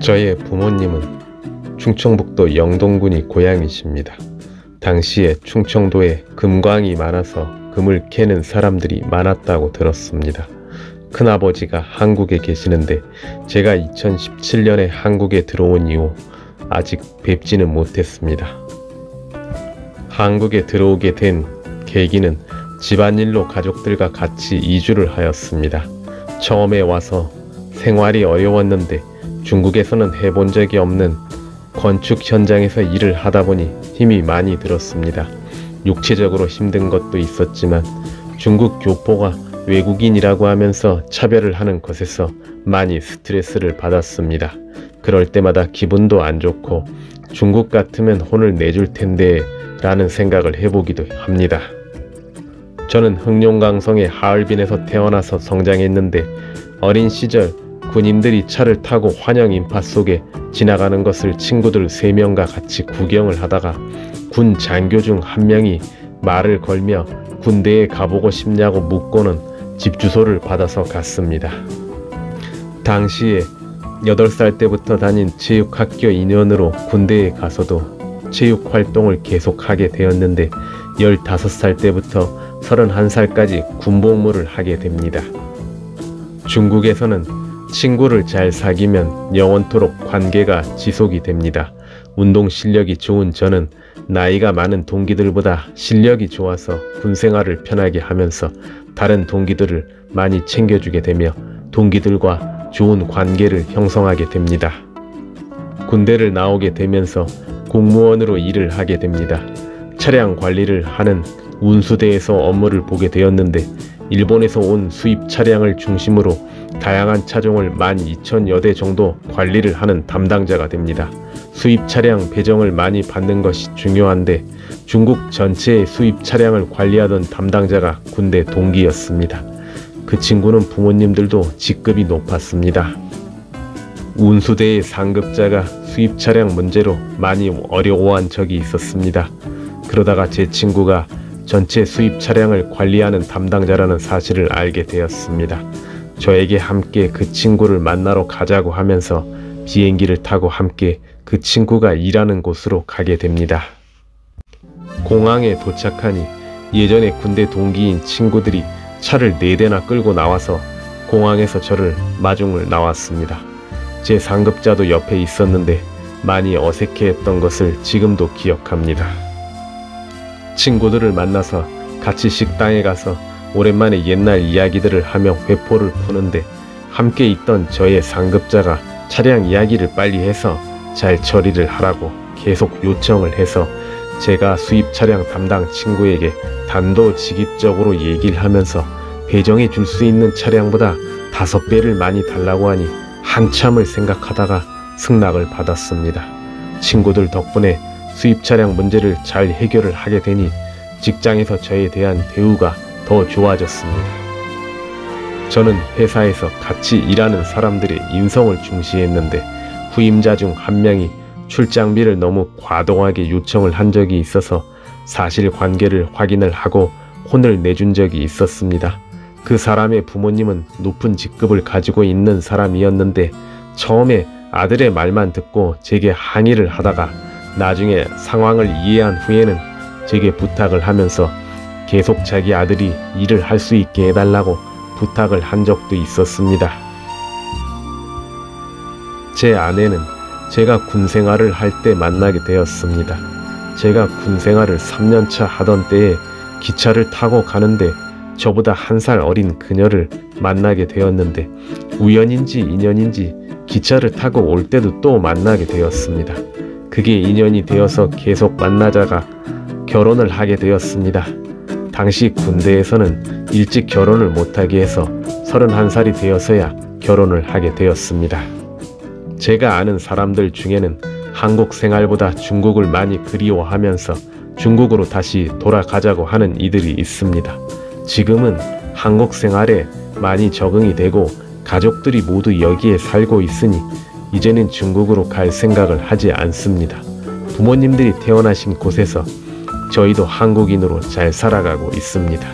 저의 부모님은 충청북도 영동군이 고향이십니다. 당시에 충청도에 금광이 많아서 금을 캐는 사람들이 많았다고 들었습니다. 큰아버지가 한국에 계시는데 제가 2017년에 한국에 들어온 이후 아직 뵙지는 못했습니다. 한국에 들어오게 된 계기는 집안일로 가족들과 같이 이주를 하였습니다. 처음에 와서 생활이 어려웠는데 중국에서는 해본 적이 없는 건축 현장에서 일을 하다 보니 힘이 많이 들었습니다. 육체적으로 힘든 것도 있었지만 중국 교포가 외국인이라고 하면서 차별을 하는 것에서 많이 스트레스를 받았습니다. 그럴 때마다 기분도 안 좋고 중국 같으면 혼을 내줄 텐데 라는 생각을 해보기도 합니다. 저는 흑룡강성의 하얼빈에서 태어나서 성장했는데 어린 시절 군인들이 차를 타고 환영 인파 속에 지나가는 것을 친구들 3명과 같이 구경을 하다가 군 장교 중 한 명이 말을 걸며 군대에 가보고 싶냐고 묻고는 집 주소를 받아서 갔습니다. 당시에 8살 때부터 다닌 체육학교 인연으로 군대에 가서도 체육활동을 계속하게 되었는데 15살 때부터 31살까지 군복무를 하게 됩니다. 중국에서는 친구를 잘 사귀면 영원토록 관계가 지속이 됩니다. 운동 실력이 좋은 저는 나이가 많은 동기들보다 실력이 좋아서 군생활을 편하게 하면서 다른 동기들을 많이 챙겨주게 되며 동기들과 좋은 관계를 형성하게 됩니다. 군대를 나오게 되면서 공무원으로 일을 하게 됩니다. 차량 관리를 하는 운수대에서 업무를 보게 되었는데 일본에서 온 수입 차량을 중심으로 다양한 차종을 12,000여 대 정도 관리를 하는 담당자가 됩니다. 수입 차량 배정을 많이 받는 것이 중요한데 중국 전체의 수입 차량을 관리하던 담당자가 군대 동기였습니다. 그 친구는 부모님들도 직급이 높았습니다. 운수대의 상급자가 수입 차량 문제로 많이 어려워한 적이 있었습니다. 그러다가 제 친구가 전체 수입 차량을 관리하는 담당자라는 사실을 알게 되었습니다. 저에게 함께 그 친구를 만나러 가자고 하면서 비행기를 타고 함께 그 친구가 일하는 곳으로 가게 됩니다. 공항에 도착하니 예전에 군대 동기인 친구들이 차를 4대나 끌고 나와서 공항에서 저를 마중을 나왔습니다. 제 상급자도 옆에 있었는데 많이 어색해했던 것을 지금도 기억합니다. 친구들을 만나서 같이 식당에 가서 오랜만에 옛날 이야기들을 하며 회포를 푸는데 함께 있던 저의 상급자가 차량 이야기를 빨리 해서 잘 처리를 하라고 계속 요청을 해서 제가 수입 차량 담당 친구에게 단도직입적으로 얘기를 하면서 배정해 줄 수 있는 차량보다 5배를 많이 달라고 하니 한참을 생각하다가 승낙을 받았습니다. 친구들 덕분에 수입 차량 문제를 잘 해결을 하게 되니 직장에서 저에 대한 대우가 더 좋아졌습니다. 저는 회사에서 같이 일하는 사람들의 인성을 중시했는데 후임자 중 한 명이 출장비를 너무 과도하게 요청을 한 적이 있어서 사실관계를 확인을 하고 혼을 내준 적이 있었습니다. 그 사람의 부모님은 높은 직급을 가지고 있는 사람이었는데 처음에 아들의 말만 듣고 제게 항의를 하다가 나중에 상황을 이해한 후에는 제게 부탁을 하면서 계속 자기 아들이 일을 할 수 있게 해달라고 부탁을 한 적도 있었습니다. 제 아내는 제가 군생활을 할 때 만나게 되었습니다. 제가 군생활을 3년차 하던 때에 기차를 타고 가는데 저보다 1살 어린 그녀를 만나게 되었는데 우연인지 인연인지 기차를 타고 올 때도 또 만나게 되었습니다. 그게 인연이 되어서 계속 만나자가 결혼을 하게 되었습니다. 당시 군대에서는 일찍 결혼을 못하게 해서 31살이 되어서야 결혼을 하게 되었습니다. 제가 아는 사람들 중에는 한국 생활보다 중국을 많이 그리워하면서 중국으로 다시 돌아가자고 하는 이들이 있습니다. 지금은 한국 생활에 많이 적응이 되고 가족들이 모두 여기에 살고 있으니 이제는 중국으로 갈 생각을 하지 않습니다. 부모님들이 태어나신 곳에서 저희도 한국인으로 잘 살아가고 있습니다.